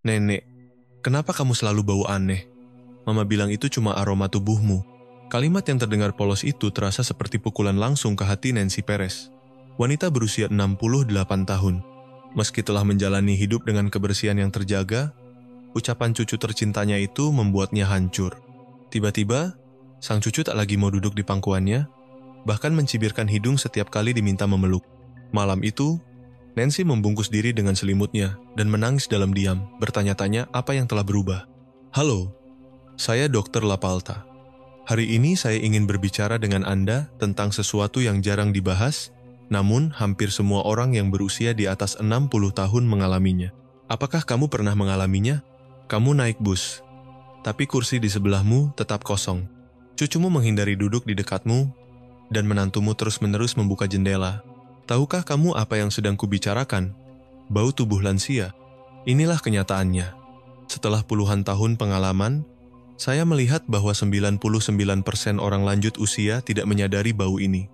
"Nenek, kenapa kamu selalu bau aneh?" Mama bilang itu cuma aroma tubuhmu. Kalimat yang terdengar polos itu terasa seperti pukulan langsung ke hati Nancy Perez. Wanita berusia 68 tahun. Meski telah menjalani hidup dengan kebersihan yang terjaga, ucapan cucu tercintanya itu membuatnya hancur. Tiba-tiba, sang cucu tak lagi mau duduk di pangkuannya, bahkan mencibirkan hidung setiap kali diminta memeluk. Malam itu, Nancy membungkus diri dengan selimutnya dan menangis dalam diam, bertanya-tanya apa yang telah berubah. "Halo, saya Dr. Lapalta. Hari ini saya ingin berbicara dengan Anda tentang sesuatu yang jarang dibahas, namun hampir semua orang yang berusia di atas 60 tahun mengalaminya. Apakah kamu pernah mengalaminya? Kamu naik bus, tapi kursi di sebelahmu tetap kosong. Cucumu menghindari duduk di dekatmu, dan menantumu terus-menerus membuka jendela. Tahukah kamu apa yang sedang kubicarakan? Bau tubuh lansia. Inilah kenyataannya. Setelah puluhan tahun pengalaman, saya melihat bahwa 99% orang lanjut usia tidak menyadari bau ini.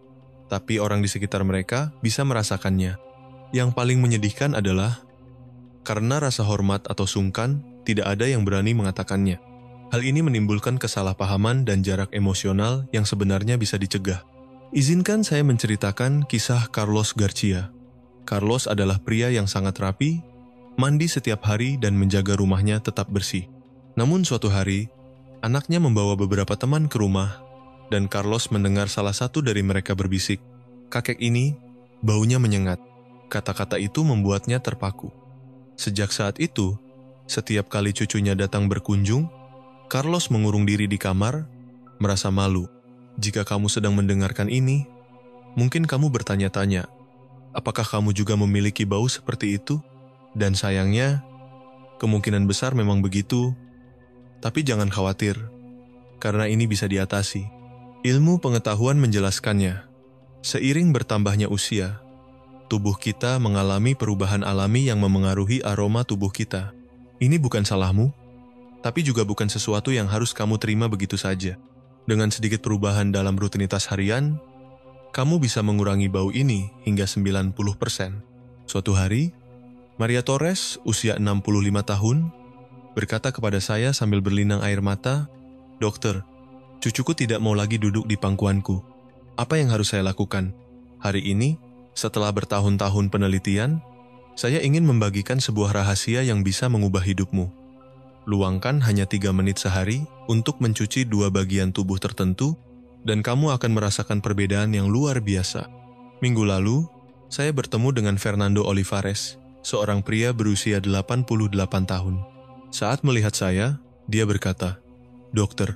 Tapi orang di sekitar mereka bisa merasakannya. Yang paling menyedihkan adalah, karena rasa hormat atau sungkan, tidak ada yang berani mengatakannya. Hal ini menimbulkan kesalahpahaman dan jarak emosional yang sebenarnya bisa dicegah. Izinkan saya menceritakan kisah Carlos Garcia. Carlos adalah pria yang sangat rapi, mandi setiap hari dan menjaga rumahnya tetap bersih. Namun suatu hari, anaknya membawa beberapa teman ke rumah, dan Carlos mendengar salah satu dari mereka berbisik, "Kakek ini, baunya menyengat." Kata-kata itu membuatnya terpaku. Sejak saat itu, setiap kali cucunya datang berkunjung, Carlos mengurung diri di kamar, merasa malu. Jika kamu sedang mendengarkan ini, mungkin kamu bertanya-tanya, apakah kamu juga memiliki bau seperti itu? Dan sayangnya, kemungkinan besar memang begitu. Tapi jangan khawatir, karena ini bisa diatasi. Ilmu pengetahuan menjelaskannya. Seiring bertambahnya usia, tubuh kita mengalami perubahan alami yang memengaruhi aroma tubuh kita. Ini bukan salahmu, tapi juga bukan sesuatu yang harus kamu terima begitu saja. Dengan sedikit perubahan dalam rutinitas harian, kamu bisa mengurangi bau ini hingga 90%. Suatu hari, Maria Torres, usia 65 tahun, berkata kepada saya sambil berlinang air mata, "Dokter, cucuku tidak mau lagi duduk di pangkuanku. Apa yang harus saya lakukan?" Hari ini, setelah bertahun-tahun penelitian, saya ingin membagikan sebuah rahasia yang bisa mengubah hidupmu. Luangkan hanya 3 menit sehari untuk mencuci 2 bagian tubuh tertentu, dan kamu akan merasakan perbedaan yang luar biasa. Minggu lalu, saya bertemu dengan Fernando Olivares, seorang pria berusia 88 tahun. Saat melihat saya, dia berkata, "Dokter,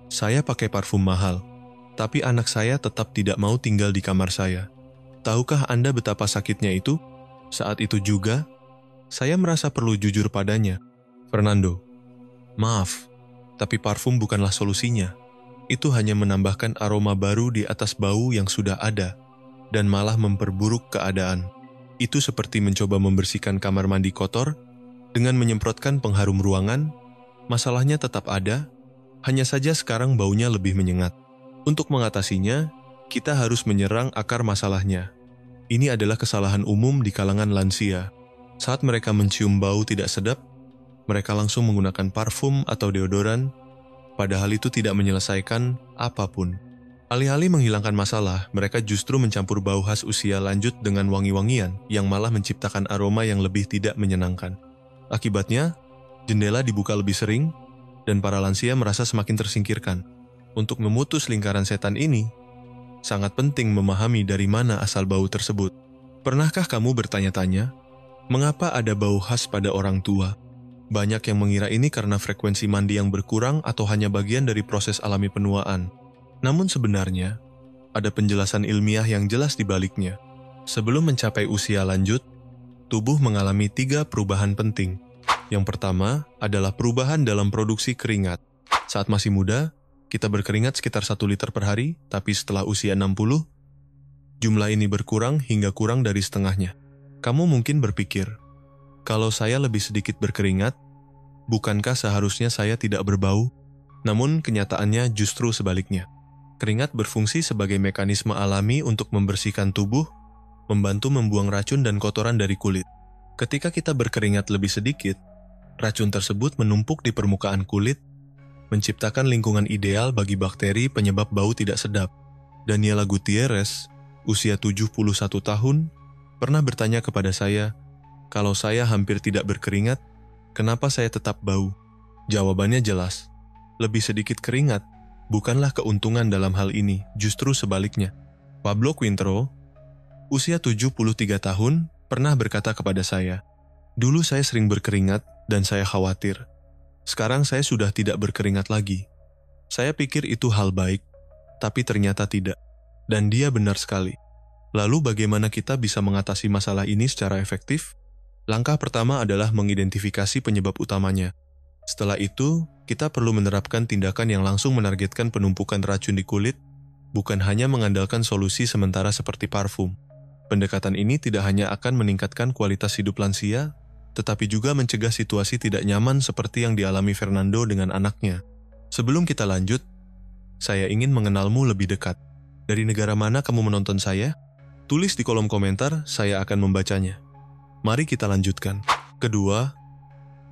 saya pakai parfum mahal, tapi anak saya tetap tidak mau tinggal di kamar saya. Tahukah Anda betapa sakitnya itu?" Saat itu juga, saya merasa perlu jujur padanya. "Fernando, maaf, tapi parfum bukanlah solusinya. Itu hanya menambahkan aroma baru di atas bau yang sudah ada, dan malah memperburuk keadaan. Itu seperti mencoba membersihkan kamar mandi kotor, dengan menyemprotkan pengharum ruangan, masalahnya tetap ada, hanya saja sekarang baunya lebih menyengat. Untuk mengatasinya, kita harus menyerang akar masalahnya. Ini adalah kesalahan umum di kalangan lansia. Saat mereka mencium bau tidak sedap, mereka langsung menggunakan parfum atau deodoran, padahal itu tidak menyelesaikan apapun. Alih-alih menghilangkan masalah, mereka justru mencampur bau khas usia lanjut dengan wangi-wangian yang malah menciptakan aroma yang lebih tidak menyenangkan. Akibatnya, jendela dibuka lebih sering, dan para lansia merasa semakin tersingkirkan. Untuk memutus lingkaran setan ini, sangat penting memahami dari mana asal bau tersebut. Pernahkah kamu bertanya-tanya, mengapa ada bau khas pada orang tua? Banyak yang mengira ini karena frekuensi mandi yang berkurang atau hanya bagian dari proses alami penuaan. Namun sebenarnya, ada penjelasan ilmiah yang jelas di baliknya. Sebelum mencapai usia lanjut, tubuh mengalami 3 perubahan penting. Yang pertama adalah perubahan dalam produksi keringat. Saat masih muda, kita berkeringat sekitar 1 liter per hari, tapi setelah usia 60, jumlah ini berkurang hingga kurang dari setengahnya. Kamu mungkin berpikir, kalau saya lebih sedikit berkeringat, bukankah seharusnya saya tidak berbau? Namun kenyataannya justru sebaliknya. Keringat berfungsi sebagai mekanisme alami untuk membersihkan tubuh, membantu membuang racun dan kotoran dari kulit. Ketika kita berkeringat lebih sedikit, Racun tersebut menumpuk di permukaan kulit, menciptakan lingkungan ideal bagi bakteri penyebab bau tidak sedap. Daniela Gutierrez, usia 71 tahun, pernah bertanya kepada saya, kalau saya hampir tidak berkeringat, kenapa saya tetap bau? Jawabannya jelas, lebih sedikit keringat, bukanlah keuntungan dalam hal ini, justru sebaliknya. Pablo Quintero, usia 73 tahun, pernah berkata kepada saya, dulu saya sering berkeringat dan saya khawatir. Sekarang saya sudah tidak berkeringat lagi. Saya pikir itu hal baik, tapi ternyata tidak. Dan dia benar sekali. Lalu bagaimana kita bisa mengatasi masalah ini secara efektif? Langkah pertama adalah mengidentifikasi penyebab utamanya. Setelah itu, kita perlu menerapkan tindakan yang langsung menargetkan penumpukan racun di kulit, bukan hanya mengandalkan solusi sementara seperti parfum. Pendekatan ini tidak hanya akan meningkatkan kualitas hidup lansia, tetapi juga mencegah situasi tidak nyaman seperti yang dialami Fernando dengan anaknya. Sebelum kita lanjut, saya ingin mengenalmu lebih dekat. Dari negara mana kamu menonton saya? Tulis di kolom komentar, saya akan membacanya. Mari kita lanjutkan. Kedua,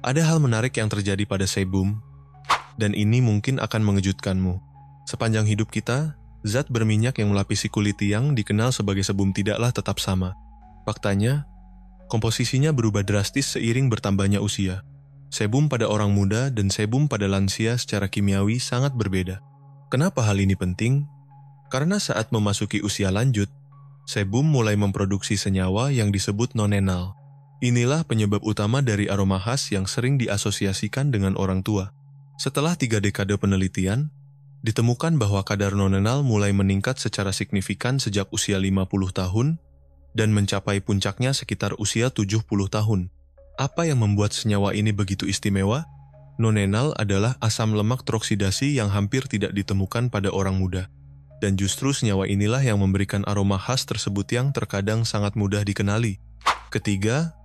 ada hal menarik yang terjadi pada sebum, dan ini mungkin akan mengejutkanmu. Sepanjang hidup kita, zat berminyak yang melapisi kulit tiang dikenal sebagai sebum tidaklah tetap sama. Faktanya, komposisinya berubah drastis seiring bertambahnya usia. Sebum pada orang muda dan sebum pada lansia secara kimiawi sangat berbeda. Kenapa hal ini penting? Karena saat memasuki usia lanjut, sebum mulai memproduksi senyawa yang disebut nonenal. Inilah penyebab utama dari aroma khas yang sering diasosiasikan dengan orang tua. Setelah 3 dekade penelitian, ditemukan bahwa kadar nonenal mulai meningkat secara signifikan sejak usia 50 tahun dan mencapai puncaknya sekitar usia 70 tahun. Apa yang membuat senyawa ini begitu istimewa? Nonenal adalah asam lemak teroksidasi yang hampir tidak ditemukan pada orang muda. Dan justru senyawa inilah yang memberikan aroma khas tersebut yang terkadang sangat mudah dikenali. Ketiga,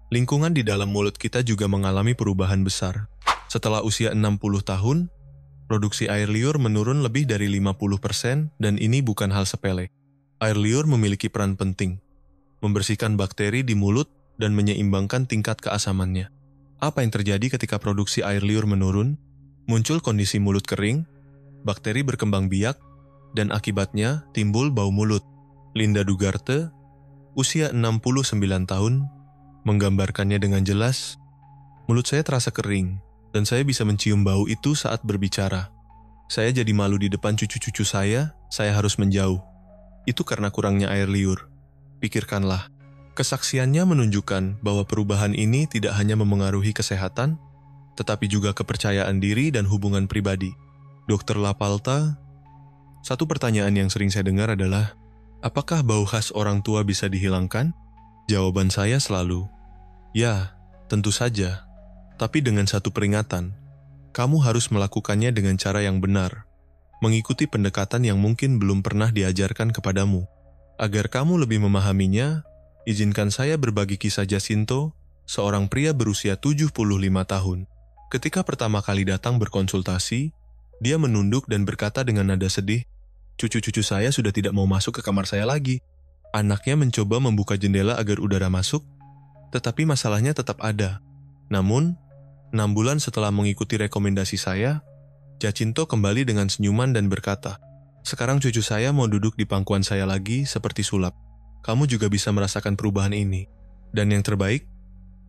lingkungan di dalam mulut kita juga mengalami perubahan besar. Setelah usia 60 tahun, produksi air liur menurun lebih dari 50% dan ini bukan hal sepele. Air liur memiliki peran penting, membersihkan bakteri di mulut dan menyeimbangkan tingkat keasamannya. Apa yang terjadi ketika produksi air liur menurun? Muncul kondisi mulut kering, bakteri berkembang biak, dan akibatnya timbul bau mulut. Linda Dugarte, usia 69 tahun, menggambarkannya dengan jelas, mulut saya terasa kering, dan saya bisa mencium bau itu saat berbicara. Saya jadi malu di depan cucu-cucu saya harus menjauh. Itu karena kurangnya air liur. Pikirkanlah, kesaksiannya menunjukkan bahwa perubahan ini tidak hanya memengaruhi kesehatan, tetapi juga kepercayaan diri dan hubungan pribadi. Dr. Lapalta, satu pertanyaan yang sering saya dengar adalah, apakah bau khas orang tua bisa dihilangkan? Jawaban saya selalu, ya, tentu saja. Tapi dengan satu peringatan, kamu harus melakukannya dengan cara yang benar, mengikuti pendekatan yang mungkin belum pernah diajarkan kepadamu. Agar kamu lebih memahaminya, izinkan saya berbagi kisah Jacinto, seorang pria berusia 75 tahun. Ketika pertama kali datang berkonsultasi, dia menunduk dan berkata dengan nada sedih, cucu-cucu saya sudah tidak mau masuk ke kamar saya lagi. Anaknya mencoba membuka jendela agar udara masuk, tetapi masalahnya tetap ada. Namun, 6 bulan setelah mengikuti rekomendasi saya, Jacinto kembali dengan senyuman dan berkata, sekarang cucu saya mau duduk di pangkuan saya lagi seperti sulap. Kamu juga bisa merasakan perubahan ini. Dan yang terbaik,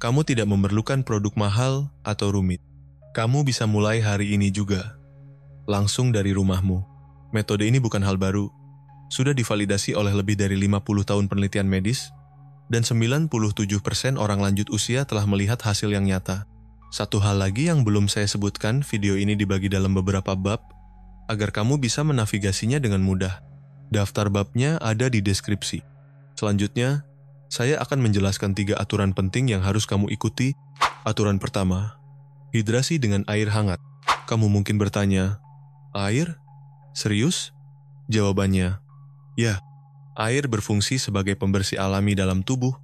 kamu tidak memerlukan produk mahal atau rumit. Kamu bisa mulai hari ini juga, langsung dari rumahmu. Metode ini bukan hal baru. Sudah divalidasi oleh lebih dari 50 tahun penelitian medis, dan 97% orang lanjut usia telah melihat hasil yang nyata. Satu hal lagi yang belum saya sebutkan, video ini dibagi dalam beberapa bab, agar kamu bisa menavigasinya dengan mudah. Daftar babnya ada di deskripsi. Selanjutnya, saya akan menjelaskan 3 aturan penting yang harus kamu ikuti. Aturan pertama, hidrasi dengan air hangat. Kamu mungkin bertanya, air? Serius? Jawabannya, ya. Air berfungsi sebagai pembersih alami dalam tubuh,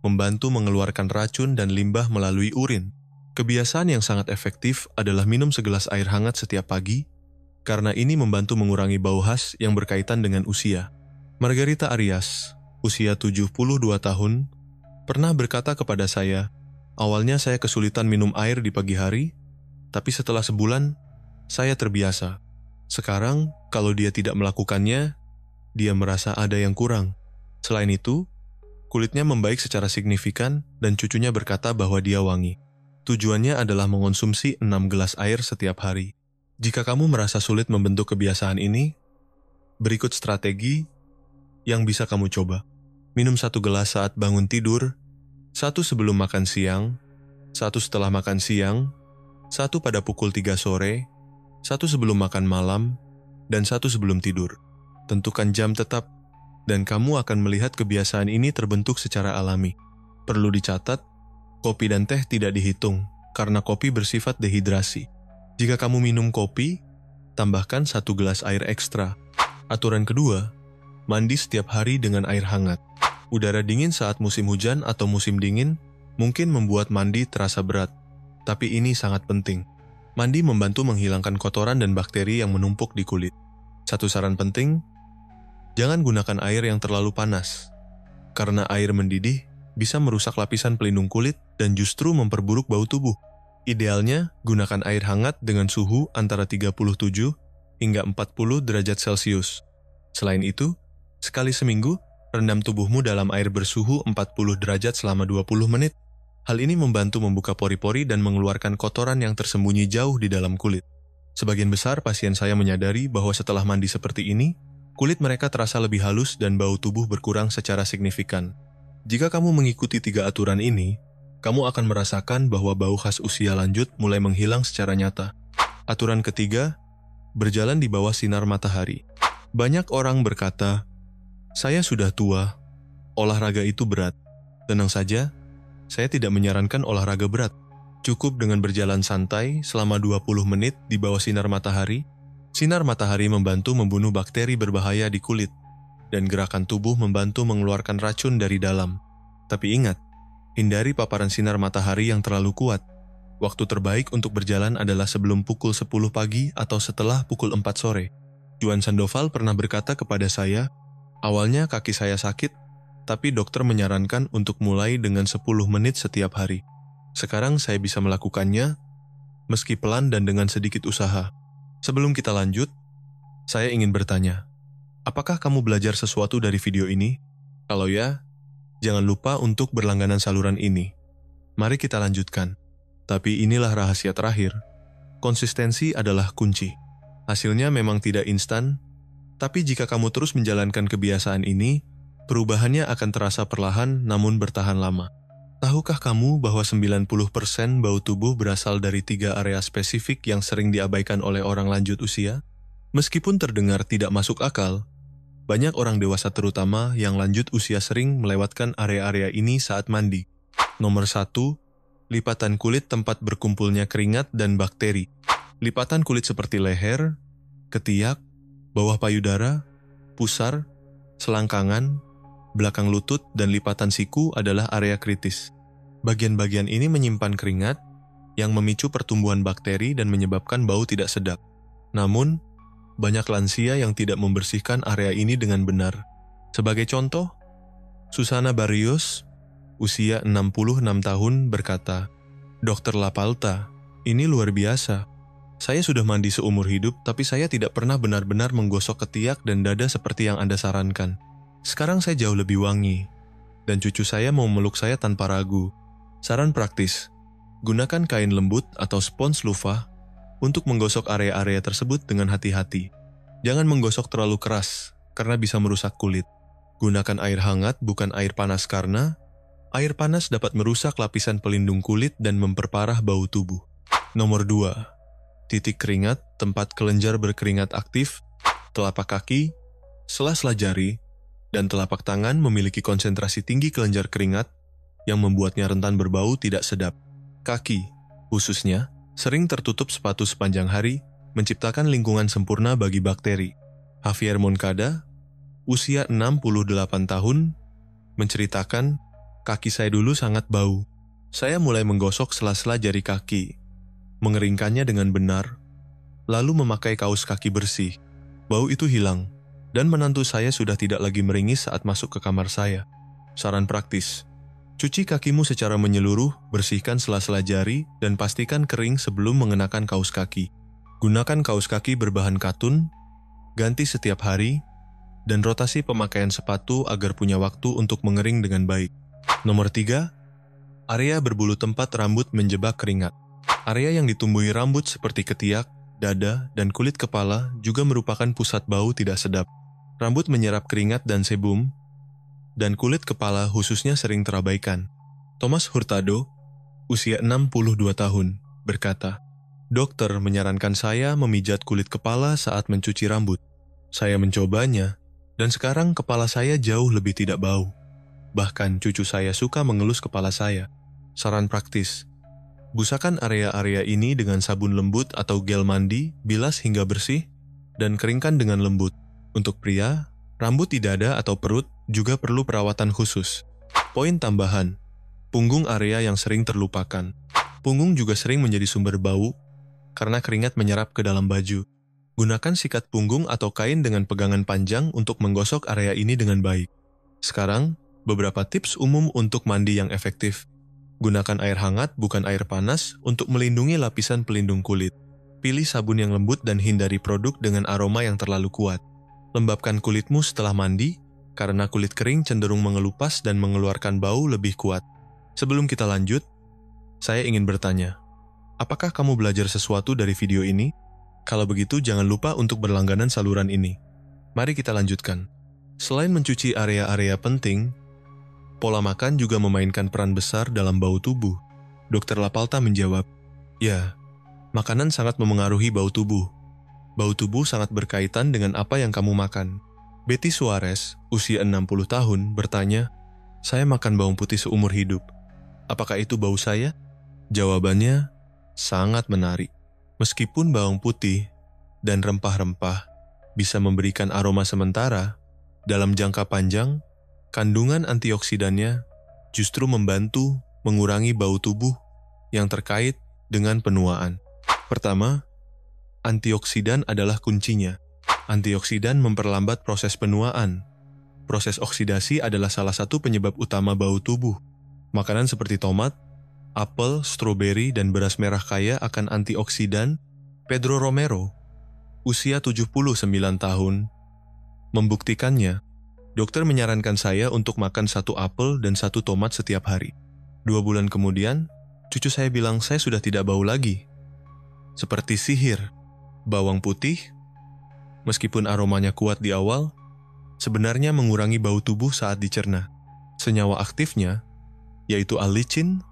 membantu mengeluarkan racun dan limbah melalui urin. Kebiasaan yang sangat efektif adalah minum segelas air hangat setiap pagi, karena ini membantu mengurangi bau khas yang berkaitan dengan usia. Margarita Arias, usia 72 tahun, pernah berkata kepada saya, Awalnya saya kesulitan minum air di pagi hari, tapi setelah sebulan, saya terbiasa. Sekarang, kalau dia tidak melakukannya, dia merasa ada yang kurang. Selain itu, kulitnya membaik secara signifikan dan cucunya berkata bahwa dia wangi. Tujuannya adalah mengonsumsi 6 gelas air setiap hari. Jika kamu merasa sulit membentuk kebiasaan ini, berikut strategi yang bisa kamu coba. Minum 1 gelas saat bangun tidur, 1 sebelum makan siang, 1 setelah makan siang, 1 pada pukul 3 sore, 1 sebelum makan malam, dan 1 sebelum tidur. Tentukan jam tetap, dan kamu akan melihat kebiasaan ini terbentuk secara alami. Perlu dicatat, kopi dan teh tidak dihitung, karena kopi bersifat dehidrasi. Jika kamu minum kopi, tambahkan 1 gelas air ekstra. Aturan kedua, mandi setiap hari dengan air hangat. Udara dingin saat musim hujan atau musim dingin mungkin membuat mandi terasa berat, tapi ini sangat penting. Mandi membantu menghilangkan kotoran dan bakteri yang menumpuk di kulit. Satu saran penting, jangan gunakan air yang terlalu panas, karena air mendidih bisa merusak lapisan pelindung kulit dan justru memperburuk bau tubuh. Idealnya, gunakan air hangat dengan suhu antara 37 hingga 40 derajat Celcius. Selain itu, sekali seminggu, rendam tubuhmu dalam air bersuhu 40 derajat selama 20 menit. Hal ini membantu membuka pori-pori dan mengeluarkan kotoran yang tersembunyi jauh di dalam kulit. Sebagian besar pasien saya menyadari bahwa setelah mandi seperti ini, kulit mereka terasa lebih halus dan bau tubuh berkurang secara signifikan. Jika kamu mengikuti 3 aturan ini, kamu akan merasakan bahwa bau khas usia lanjut mulai menghilang secara nyata. Aturan ketiga, berjalan di bawah sinar matahari. Banyak orang berkata, "Saya sudah tua, olahraga itu berat." Tenang saja, saya tidak menyarankan olahraga berat. Cukup dengan berjalan santai selama 20 menit di bawah sinar matahari. Sinar matahari membantu membunuh bakteri berbahaya di kulit, dan gerakan tubuh membantu mengeluarkan racun dari dalam. Tapi ingat, hindari paparan sinar matahari yang terlalu kuat. Waktu terbaik untuk berjalan adalah sebelum pukul 10 pagi atau setelah pukul 4 sore. Juan Sandoval pernah berkata kepada saya, "Awalnya kaki saya sakit, tapi dokter menyarankan untuk mulai dengan 10 menit setiap hari. Sekarang saya bisa melakukannya, meski pelan dan dengan sedikit usaha." Sebelum kita lanjut, saya ingin bertanya, apakah kamu belajar sesuatu dari video ini? Kalau ya, jangan lupa untuk berlangganan saluran ini. Mari kita lanjutkan. Tapi inilah rahasia terakhir. Konsistensi adalah kunci. Hasilnya memang tidak instan, tapi jika kamu terus menjalankan kebiasaan ini, perubahannya akan terasa perlahan namun bertahan lama. Tahukah kamu bahwa 90% bau tubuh berasal dari 3 area spesifik yang sering diabaikan oleh orang lanjut usia? Meskipun terdengar tidak masuk akal, banyak orang dewasa terutama yang lanjut usia sering melewatkan area-area ini saat mandi. Nomor 1, lipatan kulit tempat berkumpulnya keringat dan bakteri. Lipatan kulit seperti leher, ketiak, bawah payudara, pusar, selangkangan, belakang lutut, dan lipatan siku adalah area kritis. Bagian-bagian ini menyimpan keringat yang memicu pertumbuhan bakteri dan menyebabkan bau tidak sedap. Namun, banyak lansia yang tidak membersihkan area ini dengan benar. Sebagai contoh, Susana Barrios, usia 66 tahun, berkata, "Dokter Lapalta, ini luar biasa. Saya sudah mandi seumur hidup, tapi saya tidak pernah benar-benar menggosok ketiak dan dada seperti yang Anda sarankan. Sekarang saya jauh lebih wangi, dan cucu saya mau meluk saya tanpa ragu." Saran praktis, gunakan kain lembut atau spons loofah untuk menggosok area-area tersebut dengan hati-hati. Jangan menggosok terlalu keras, karena bisa merusak kulit. Gunakan air hangat bukan air panas karena air panas dapat merusak lapisan pelindung kulit dan memperparah bau tubuh. Nomor 2, titik keringat, tempat kelenjar berkeringat aktif, telapak kaki, sela-sela jari, dan telapak tangan memiliki konsentrasi tinggi kelenjar keringat yang membuatnya rentan berbau tidak sedap. Kaki, khususnya, sering tertutup sepatu sepanjang hari, menciptakan lingkungan sempurna bagi bakteri. Javier Moncada, usia 68 tahun, menceritakan, "Kaki saya dulu sangat bau. Saya mulai menggosok sela-sela jari kaki, mengeringkannya dengan benar, lalu memakai kaus kaki bersih. Bau itu hilang, dan menantu saya sudah tidak lagi meringis saat masuk ke kamar saya." Saran praktis, Cuci kakimu secara menyeluruh, bersihkan sela-sela jari, dan pastikan kering sebelum mengenakan kaus kaki. Gunakan kaus kaki berbahan katun, ganti setiap hari, dan rotasi pemakaian sepatu agar punya waktu untuk mengering dengan baik. Nomor 3, area berbulu tempat rambut menjebak keringat. Area yang ditumbuhi rambut seperti ketiak, dada, dan kulit kepala juga merupakan pusat bau tidak sedap. Rambut menyerap keringat dan sebum, dan kulit kepala khususnya sering terabaikan. Thomas Hurtado, usia 62 tahun, berkata, "Dokter menyarankan saya memijat kulit kepala saat mencuci rambut. Saya mencobanya, dan sekarang kepala saya jauh lebih tidak bau. Bahkan cucu saya suka mengelus kepala saya." Saran praktis: busakan area-area ini dengan sabun lembut atau gel mandi, bilas hingga bersih, dan keringkan dengan lembut. Untuk pria, rambut di dada atau perut juga perlu perawatan khusus. Poin tambahan: punggung area yang sering terlupakan. Punggung juga sering menjadi sumber bau karena keringat menyerap ke dalam baju. Gunakan sikat punggung atau kain dengan pegangan panjang untuk menggosok area ini dengan baik. Sekarang, beberapa tips umum untuk mandi yang efektif. Gunakan air hangat, bukan air panas, untuk melindungi lapisan pelindung kulit. Pilih sabun yang lembut dan hindari produk dengan aroma yang terlalu kuat. Lembabkan kulitmu setelah mandi, karena kulit kering cenderung mengelupas dan mengeluarkan bau lebih kuat. Sebelum kita lanjut, saya ingin bertanya, apakah kamu belajar sesuatu dari video ini? Kalau begitu, jangan lupa untuk berlangganan saluran ini. Mari kita lanjutkan. Selain mencuci area-area penting, pola makan juga memainkan peran besar dalam bau tubuh. Dr. Lapalta menjawab, "Ya, makanan sangat memengaruhi bau tubuh. Bau tubuh sangat berkaitan dengan apa yang kamu makan." Betty Suarez, usia 60 tahun, bertanya, "Saya makan bawang putih seumur hidup. Apakah itu bau saya?" Jawabannya sangat menarik. Meskipun bawang putih dan rempah-rempah bisa memberikan aroma sementara, dalam jangka panjang, kandungan antioksidannya justru membantu mengurangi bau tubuh yang terkait dengan penuaan. Pertama, antioksidan adalah kuncinya. Antioksidan memperlambat proses penuaan. Proses oksidasi adalah salah satu penyebab utama bau tubuh. Makanan seperti tomat, apel, stroberi, dan beras merah kaya akan antioksidan. Pedro Romero, usia 79 tahun, membuktikannya. Dokter menyarankan saya untuk makan 1 apel dan 1 tomat setiap hari. 2 bulan kemudian, cucu saya bilang saya sudah tidak bau lagi. Seperti sihir, bawang putih, meskipun aromanya kuat di awal, sebenarnya mengurangi bau tubuh saat dicerna. Senyawa aktifnya, yaitu allicin,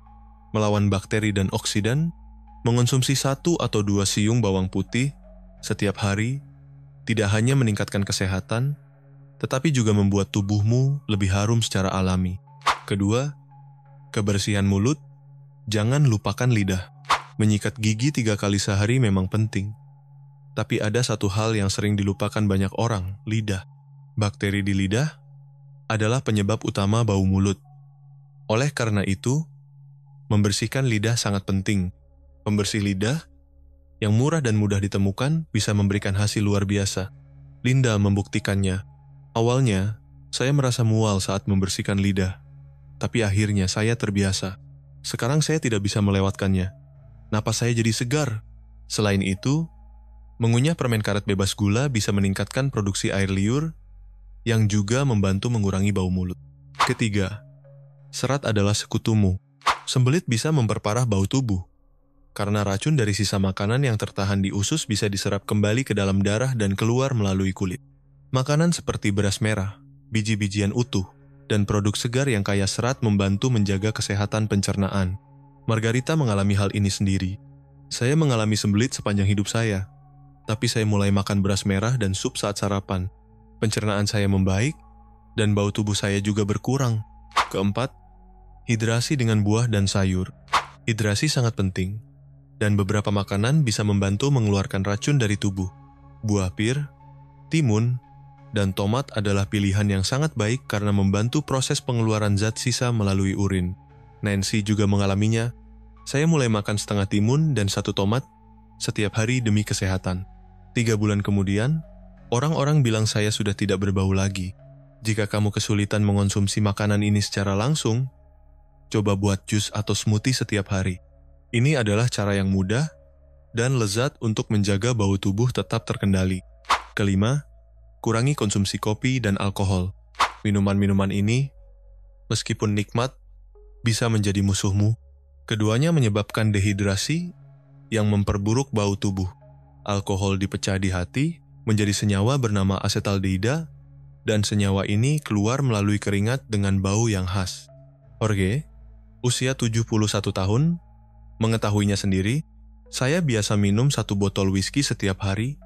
melawan bakteri dan oksidan. Mengonsumsi 1 atau 2 siung bawang putih setiap hari tidak hanya meningkatkan kesehatan, tetapi juga membuat tubuhmu lebih harum secara alami. Kedua, kebersihan mulut. Jangan lupakan lidah. Menyikat gigi 3 kali sehari memang penting. Tapi ada satu hal yang sering dilupakan banyak orang, lidah. Bakteri di lidah adalah penyebab utama bau mulut. Oleh karena itu, membersihkan lidah sangat penting. Pembersih lidah yang murah dan mudah ditemukan bisa memberikan hasil luar biasa. Linda membuktikannya. Awalnya, saya merasa mual saat membersihkan lidah. Tapi akhirnya saya terbiasa. Sekarang saya tidak bisa melewatkannya. Napas saya jadi segar. Selain itu, mengunyah permen karet bebas gula bisa meningkatkan produksi air liur yang juga membantu mengurangi bau mulut. Ketiga, serat adalah sekutumu. Sembelit bisa memperparah bau tubuh. Karena racun dari sisa makanan yang tertahan di usus bisa diserap kembali ke dalam darah dan keluar melalui kulit. Makanan seperti beras merah, biji-bijian utuh, dan produk segar yang kaya serat membantu menjaga kesehatan pencernaan. Margarita mengalami hal ini sendiri. Saya mengalami sembelit sepanjang hidup saya, tapi saya mulai makan beras merah dan sup saat sarapan. Pencernaan saya membaik, dan bau tubuh saya juga berkurang. Keempat, hidrasi dengan buah dan sayur. Hidrasi sangat penting, dan beberapa makanan bisa membantu mengeluarkan racun dari tubuh. Buah pir, timun, dan tomat adalah pilihan yang sangat baik karena membantu proses pengeluaran zat sisa melalui urin. Nancy juga mengalaminya. Saya mulai makan setengah timun dan 1 tomat setiap hari demi kesehatan. 3 bulan kemudian, orang-orang bilang saya sudah tidak berbau lagi. Jika kamu kesulitan mengonsumsi makanan ini secara langsung, Coba buat jus atau smoothie setiap hari. Ini adalah cara yang mudah dan lezat untuk menjaga bau tubuh tetap terkendali. Kelima, kurangi konsumsi kopi dan alkohol. Minuman-minuman ini, meskipun nikmat, bisa menjadi musuhmu. Keduanya menyebabkan dehidrasi yang memperburuk bau tubuh. Alkohol dipecah di hati menjadi senyawa bernama asetaldehida, dan senyawa ini keluar melalui keringat dengan bau yang khas. Jorge, usia 71 tahun, mengetahuinya sendiri, saya biasa minum 1 botol whisky setiap hari,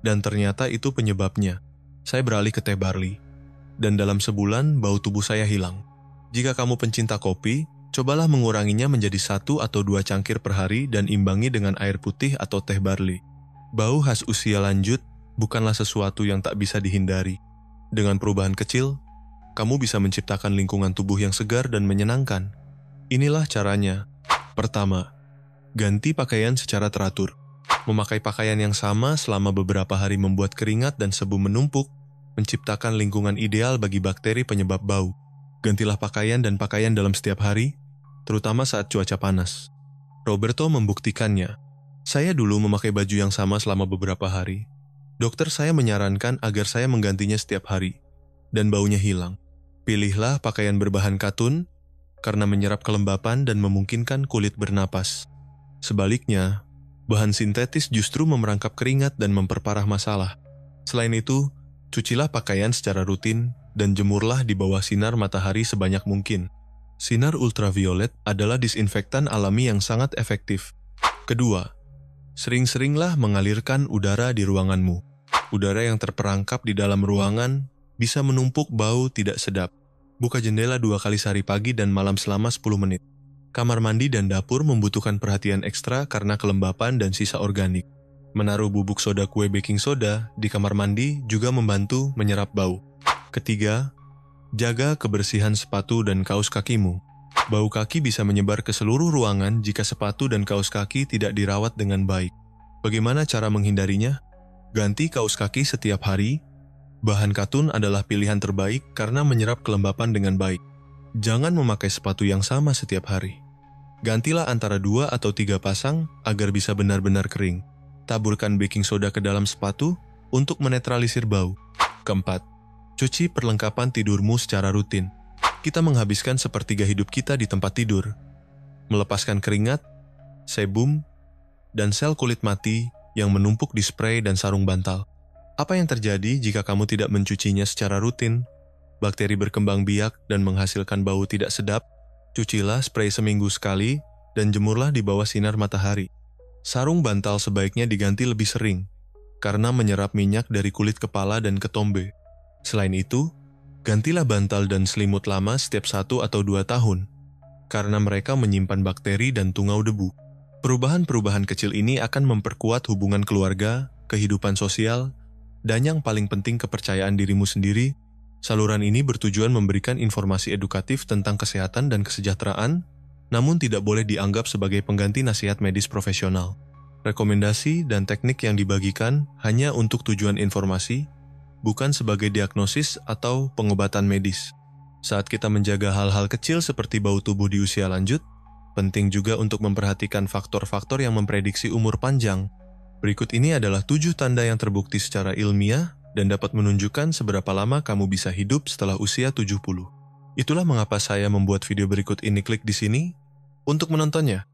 dan ternyata itu penyebabnya. Saya beralih ke teh barley, dan dalam sebulan bau tubuh saya hilang. Jika kamu pencinta kopi, cobalah menguranginya menjadi 1 atau 2 cangkir per hari dan imbangi dengan air putih atau teh barley. Bau khas usia lanjut bukanlah sesuatu yang tak bisa dihindari. Dengan perubahan kecil, kamu bisa menciptakan lingkungan tubuh yang segar dan menyenangkan. Inilah caranya. Pertama, ganti pakaian secara teratur. Memakai pakaian yang sama selama beberapa hari membuat keringat dan sebu menumpuk, menciptakan lingkungan ideal bagi bakteri penyebab bau. Gantilah pakaian dan pakaian dalam setiap hari, terutama saat cuaca panas. Roberto membuktikannya. Saya dulu memakai baju yang sama selama beberapa hari. Dokter saya menyarankan agar saya menggantinya setiap hari, dan baunya hilang. Pilihlah pakaian berbahan katun, karena menyerap kelembapan dan memungkinkan kulit bernapas. Sebaliknya, bahan sintetis justru memerangkap keringat dan memperparah masalah. Selain itu, cucilah pakaian secara rutin dan jemurlah di bawah sinar matahari sebanyak mungkin. Sinar ultraviolet adalah disinfektan alami yang sangat efektif. Kedua, sering-seringlah mengalirkan udara di ruanganmu. Udara yang terperangkap di dalam ruangan bisa menumpuk bau tidak sedap. Buka jendela 2 kali sehari pagi dan malam selama 10 menit. Kamar mandi dan dapur membutuhkan perhatian ekstra karena kelembapan dan sisa organik. Menaruh bubuk soda kue baking soda di kamar mandi juga membantu menyerap bau. Ketiga, jaga kebersihan sepatu dan kaus kakimu. Bau kaki bisa menyebar ke seluruh ruangan jika sepatu dan kaus kaki tidak dirawat dengan baik. Bagaimana cara menghindarinya? Ganti kaus kaki setiap hari. Bahan katun adalah pilihan terbaik karena menyerap kelembapan dengan baik. Jangan memakai sepatu yang sama setiap hari. Gantilah antara 2 atau 3 pasang agar bisa benar-benar kering. Taburkan baking soda ke dalam sepatu untuk menetralisir bau. Keempat, cuci perlengkapan tidurmu secara rutin. Kita menghabiskan sepertiga hidup kita di tempat tidur. Melepaskan keringat, sebum, dan sel kulit mati yang menumpuk di spray dan sarung bantal. Apa yang terjadi jika kamu tidak mencucinya secara rutin? Bakteri berkembang biak dan menghasilkan bau tidak sedap. Cucilah spray seminggu sekali dan jemurlah di bawah sinar matahari. Sarung bantal sebaiknya diganti lebih sering, karena menyerap minyak dari kulit kepala dan ketombe. Selain itu, gantilah bantal dan selimut lama setiap 1 atau 2 tahun, karena mereka menyimpan bakteri dan tungau debu. Perubahan-perubahan kecil ini akan memperkuat hubungan keluarga, kehidupan sosial, dan yang paling penting kepercayaan dirimu sendiri. Saluran ini bertujuan memberikan informasi edukatif tentang kesehatan dan kesejahteraan, namun tidak boleh dianggap sebagai pengganti nasihat medis profesional. Rekomendasi dan teknik yang dibagikan hanya untuk tujuan informasi, bukan sebagai diagnosis atau pengobatan medis. Saat kita menjaga hal-hal kecil seperti bau tubuh di usia lanjut, penting juga untuk memperhatikan faktor-faktor yang memprediksi umur panjang. Berikut ini adalah 7 tanda yang terbukti secara ilmiah dan dapat menunjukkan seberapa lama kamu bisa hidup setelah usia 70. Itulah mengapa saya membuat video berikut ini. Klik di sini untuk menontonnya.